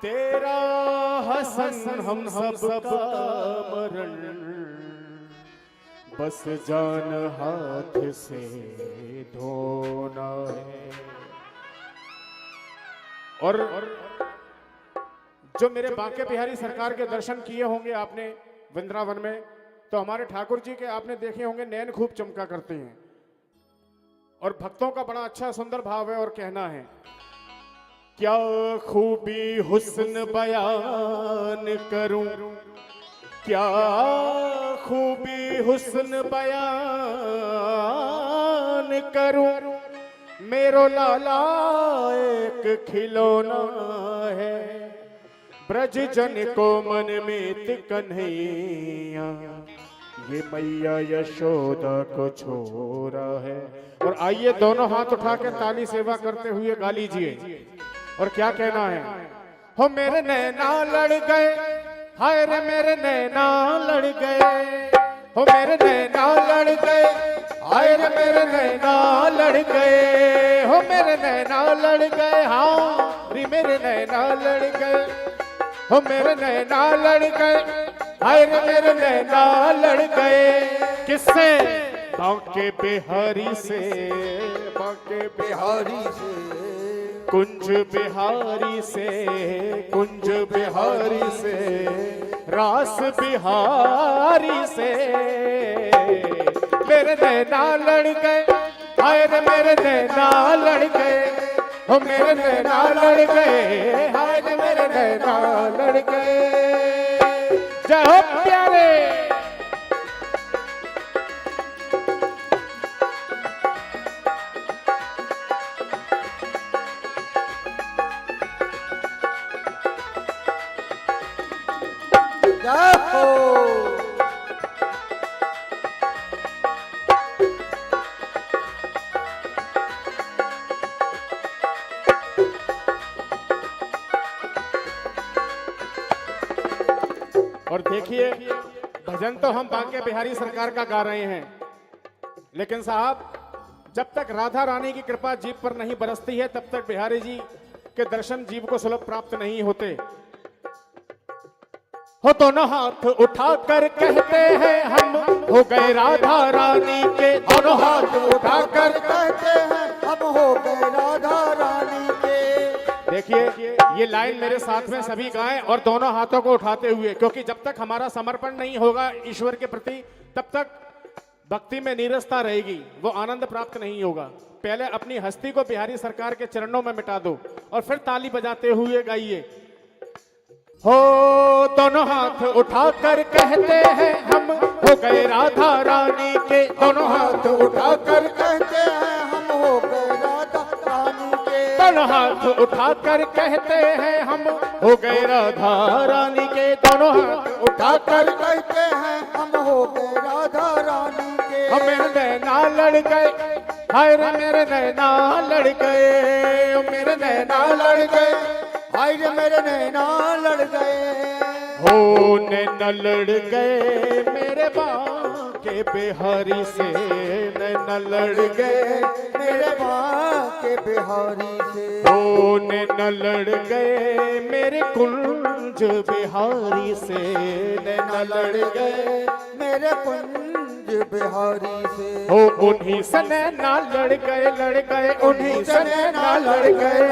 तेरा हसन हम सबका मरण, बस जान हाथ से धोना है। और जो मेरे बांके बिहारी सरकार के दर्शन किए होंगे आपने वृंदावन में, तो हमारे ठाकुर जी के आपने देखे होंगे नैन खूब चमका करते हैं और भक्तों का बड़ा अच्छा सुंदर भाव है। और कहना है, क्या खूबी हुस्न बयान करूं, क्या खूबी हुस्न बयान करूं, मेरो लाला एक खिलौना है, ब्रज जन को मन में कन्हैया, ये मैया यशोदा को छोरा है। और आइए दोनों हाथ उठा के ताली सेवा करते हुए गा लीजिए। और क्या कहना है, हो मेरे नैना लड़ गए, हाय रे मेरे नैना लड़ गए, हो मेरे नैना लड़ गए, हाय रे मेरे नैना लड़ गए, हो मेरे नैना लड़ गए, हाँ रे मेरे नैना लड़ गए, हो मेरे नैना लड़ गए, हाय रे मेरे नैना लड़ गए। किससे? बांके बिहारी से, बांके बिहारी से, कुंज बिहारी से, कुंज बिहारी से, रास बिहारी से, मेरे नैना लड़ गए, हाय रे मेरे नैना लड़ गए, हो मेरे नैना लड़ गए, हाय रे मेरे नैना लड़ गए। जय हो प्यारे। और देखिए, भजन तो हम बांके बिहारी सरकार का गा रहे हैं, लेकिन साहब जब तक राधा रानी की कृपा जीव पर नहीं बरसती है, तब तक बिहारी जी के दर्शन जीव को सुलभ प्राप्त नहीं होते। हो दोनों हाथ उठाकर कहते हैं हम हो गए राधा रानी के, दोनों हाथ उठाकर कहते हैं हम हो गए राधा रानी के। देखिए, ये लाइन मेरे साथ में सभी गाएं और दोनों हाथों को उठाते हुए, क्योंकि जब तक हमारा समर्पण नहीं होगा ईश्वर के प्रति, तब तक भक्ति में नीरसता रहेगी, वो आनंद प्राप्त नहीं होगा। पहले अपनी हस्ती को बिहारी सरकार के चरणों में मिटा दो और फिर ताली बजाते हुए गाइए। हो दोनों हाथ उठाकर कहते हैं हम हो गए राधा रानी के, दोनों हाथ उठाकर कहते हैं हम हो गए राधा रानी के, दोनों हाथ उठाकर कहते हैं हम हो गए राधा रानी के, दोनों हाथ उठाकर कहते हैं हम हो गए राधा रानी के। हम मेरे नैना लड़ गए, हाय रे मेरे नैना लड़ गए, मेरे नैना लड़ गए, हाय रे मेरे नैना लड़ गए। हो नैना लड़ गए मेरे बांके बिहारी से, नैना लड़ गए मेरे बांके बिहारी से, हो नैना लड़ गए मेरे कुंज बिहारी से, नैना लड़ गए मेरे कुंज बिहारी से। हो उन्हीं से नैना लड़ गए, उन्हीं से नैना लड़ गए,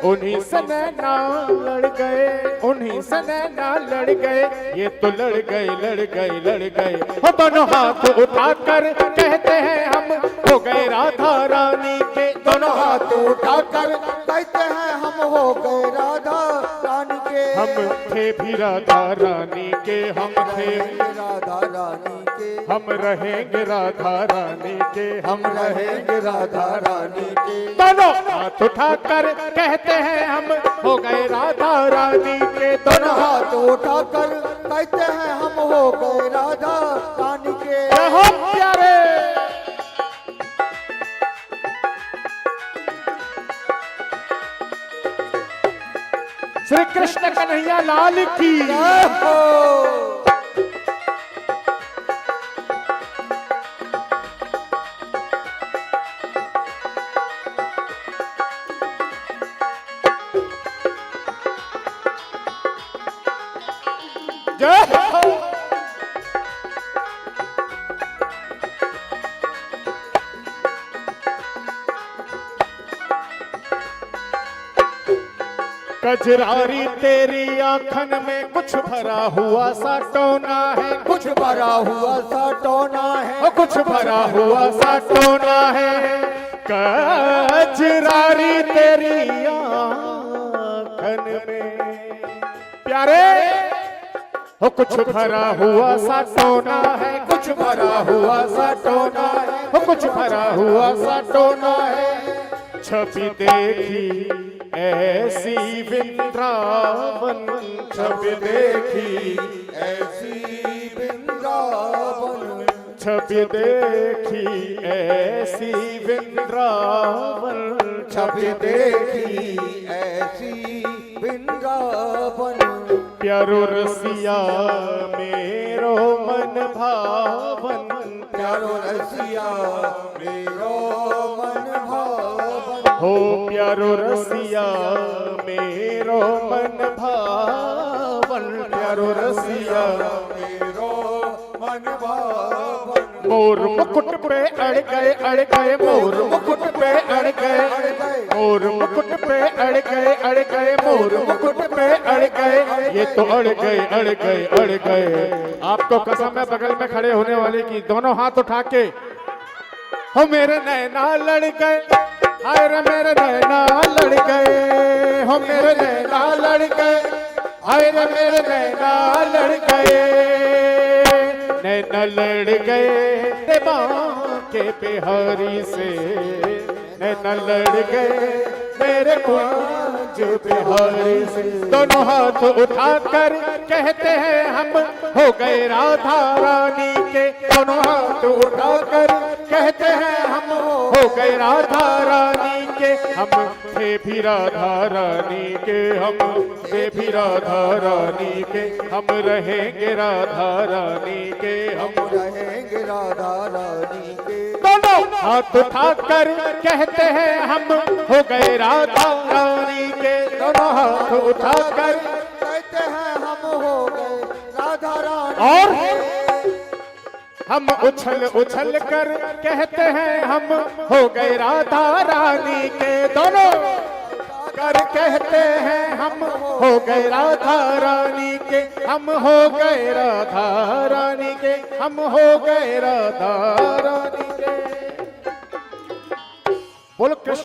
उन्हीं से नैना लड़ गए, उन्हीं से नैना लड़ गए, ये तो लड़ गए। हो दोनों हाथ उठाकर कहते हैं हम हो गए राधा रानी के, दोनों हाथ उठाकर कहते हैं हम हो गए राधा रानी के। हम थे भी राधा रानी के, हम थे राधा रानी के, हम रहेंगे राधा रानी के, हम रहेंगे राधा रानी के। दोनों हाथ उठाकर कहते हैं हम हो गए राधा रानी के, दोनों हाथ उठाकर कहते हैं हम हो गए राधा रानी के। बहुत प्यारे। श्री कृष्ण कन्हैया लाल की जय हो। जय हो। कजरारी तेरी आंखन में कुछ भरा हुआ सा टोना है, कुछ भरा हुआ सा टोना है, कुछ भरा हुआ सा टोना है। कजरारी तेरी आंखन में प्यारे हो कुछ भरा हुआ सा टोना है, कुछ भरा हुआ सा टोना है, हो कुछ भरा हुआ सा टोना है। छवि देखी ऐसी वृंदावन, छवि देखी ऐसी वृंदावन, छवि देखी ऐसी वृंदावन, छवि देखी ऐसी वृंदावन। प्यारो रसिया मेरो मन भावन, प्यारो रसिया मेरो मन भावन, हो प्यारो रसिया मेरो मन भावन, प्यारो रसिया मेरो मन भावन। मोर मुकुट पे अड़ गए मोर मुकुट पे अड़ गए, मोर मुकुट पे अड़ गए मोर मुकुट पे अड़ गए। ये तो अड़ गए। आपको कसम है बगल में खड़े होने वाले की, दोनों हाथ उठा के हो मेरे नैना लड़ गए, हाय रे मेरे नैना लड़ गए, हो मेरे नैना लड़ गए, हाय रे मेरे नैना लड़ गए। नैना लड़ गए ते बांके बिहारी से, नैना लड़ गए मेरे कुंज बिहारी से। दोनों हाथ उठाकर कहते हैं हम हो गए राधा रानी के, दोनों हाथ उठाकर कहते हैं हम हो गए राधा रानी के। हम थे भी राधा रानी के, हम थे भी राधा रानी के, हम रहेंगे राधा रानी के, हम रहेंगे राधा रानी के। दोनों हाथ उठाकर कहते हैं हम हो गए राधा रानी के, दोनों हाथ उठाकर कहते हैं हम हो गए राधा रानी। और हम उछल उछल कर कहते हैं हम हो गए राधा रानी के, दोनों कर कहते हैं हम हो गए राधा रानी के, हम हो गए राधा रानी के, हम हो गए राधा रानी के। बोलो कृष्ण।